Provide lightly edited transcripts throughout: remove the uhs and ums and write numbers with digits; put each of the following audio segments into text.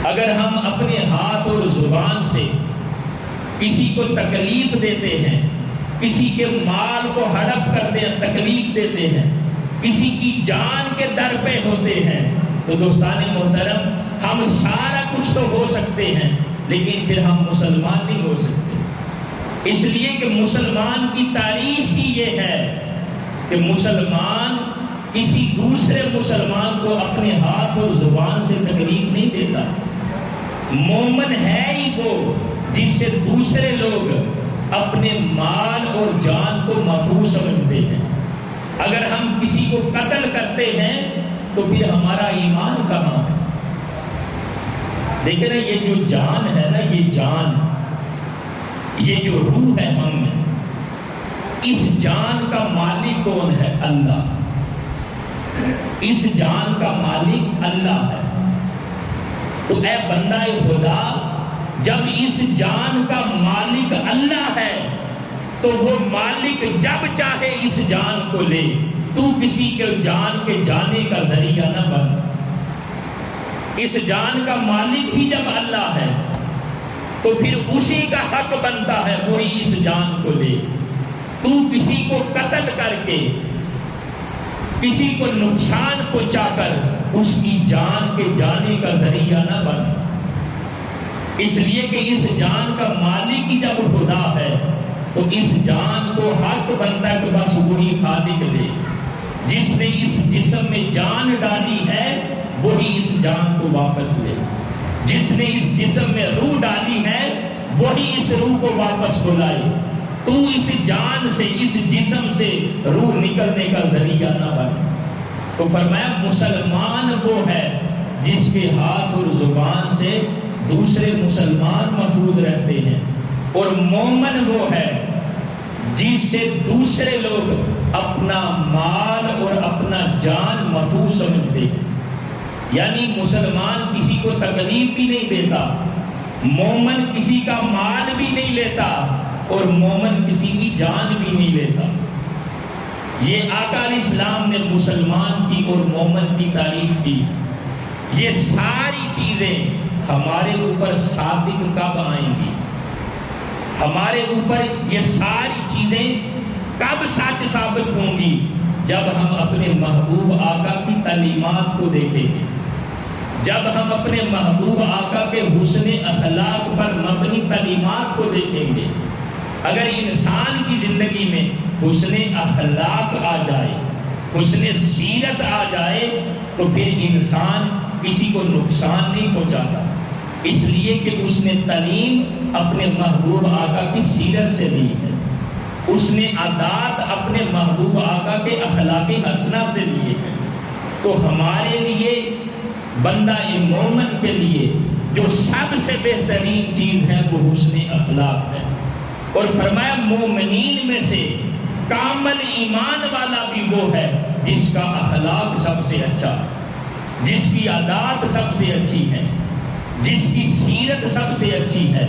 اگر ہم اپنے ہاتھ اور زبان سے کسی کو تکلیف دیتے ہیں، کسی کے مال کو ہڑپ کرتے ہیں، تکلیف دیتے ہیں، کسی کی جان کے در پہ ہوتے ہیں، تو دوستان محترم ہم سارا کچھ تو ہو سکتے ہیں لیکن پھر ہم مسلمان نہیں ہو سکتے۔ اس لیے کہ مسلمان کی تعریف ہی یہ ہے کہ مسلمان کسی دوسرے مسلمان کو اپنے ہاتھ اور زبان سے تکلیف نہیں دیتا۔ مومن ہے ہی وہ جس سے دوسرے لوگ اپنے مال اور جان کو محفوظ سمجھتے ہیں۔ اگر ہم کسی کو قتل کرتے ہیں تو پھر ہمارا ایمان کہاں ہے؟ دیکھیں نا، یہ جو جان ہے نا، یہ جان، یہ جو روح ہے ہم میں، اس جان کا مالک کون ہے؟ اللہ۔ اس جان کا مالک اللہ ہے۔ تو اے بندہ خدا، جب اس جان کا مالک اللہ ہے تو وہ مالک جب چاہے اس جان کو لے، تو کسی کے جان کے جانے کا ذریعہ نہ بن۔ اس جان کا مالک ہی جب اللہ ہے تو پھر اسی کا حق بنتا ہے وہی اس جان کو لے۔ تو کسی کو قتل کر کے، کسی کو نقصان پہنچا کر اس کی جان کے جانے کا ذریعہ نہ بن، اس لیے کہ اس جان کا مالک ہی جب خدا ہے تو اس جان کو حق بنتا ہے کہ بس وہی خالق لے۔ جس نے اس جسم میں جان ڈالی ہے وہی اس جان کو واپس لے۔ جس نے اس جسم میں روح ڈالی ہے وہی اس روح کو واپس بلائے۔ تو اس جان سے، اس جسم سے روح نکلنے کا ذریعہ نہ بن۔ تو فرمایا مسلمان وہ ہے جس کے ہاتھ اور زبان سے دوسرے مسلمان محفوظ رہتے ہیں، اور مومن وہ ہے جس سے دوسرے لوگ اپنا مال اور اپنا جان محفوظ سمجھتے ہیں۔ یعنی مسلمان کسی کو تکلیف بھی نہیں دیتا، مومن کسی کا مال بھی نہیں لیتا، اور مومن کسی کی جان بھی نہیں لیتا۔ یہ آقا علیہ السلام نے مسلمان کی اور مومن کی تعریف کی۔ یہ ساری چیزیں ہمارے اوپر صادق کب آئیں گی؟ ہمارے اوپر یہ ساری چیزیں کب سچ ثابت ہوں گی؟ جب ہم اپنے محبوب آقا کی تعلیمات کو دیکھیں گے، جب ہم اپنے محبوب آقا کے حسن اخلاق پر مبنی تعلیمات کو دیکھیں گے۔ اگر انسان کی زندگی میں حسن اخلاق آ جائے، حسن سیرت آ جائے، تو پھر انسان کسی کو نقصان نہیں پہنچاتا، اس لیے کہ اس نے تعلیم اپنے محبوب آقا کی سیرت سے لی ہے، اس نے عادات اپنے محبوب آقا کے اخلاق حسنہ سے لیے ہیں۔ تو ہمارے لیے، بندہ مومن کے لیے جو سب سے بہترین چیز ہے وہ حسن اخلاق ہے۔ اور فرمایا مومنین میں سے کامل ایمان والا بھی وہ ہے جس کا اخلاق سب سے اچھا، جس کی عادات سب سے اچھی ہے، جس کی سیرت سب سے اچھی ہے۔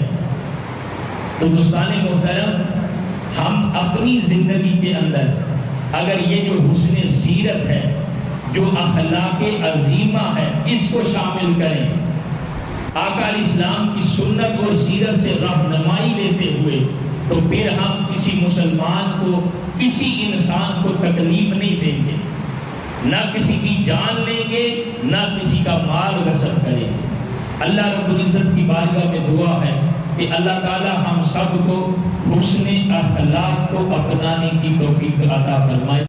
تو دوستان محترم، ہم اپنی زندگی کے اندر اگر یہ جو حسن سیرت ہے، جو اخلاق عظیمہ ہے، اس کو شامل کریں، آقا علیہ السلام کی سنت اور سیرت سے رہنمائی لیتے ہوئے، تو پھر ہم کسی مسلمان کو، کسی انسان کو تکلیف نہیں دیں گے، نہ کسی کی جان لیں گے، نہ کسی کا مال غصب کریں گے۔ اللہ رب العزت کی بارگاہ میں دعا ہے کہ اللہ تعالی ہم سب کو حسن اخلاق کو اپنانے کی توفیق عطا فرمائے۔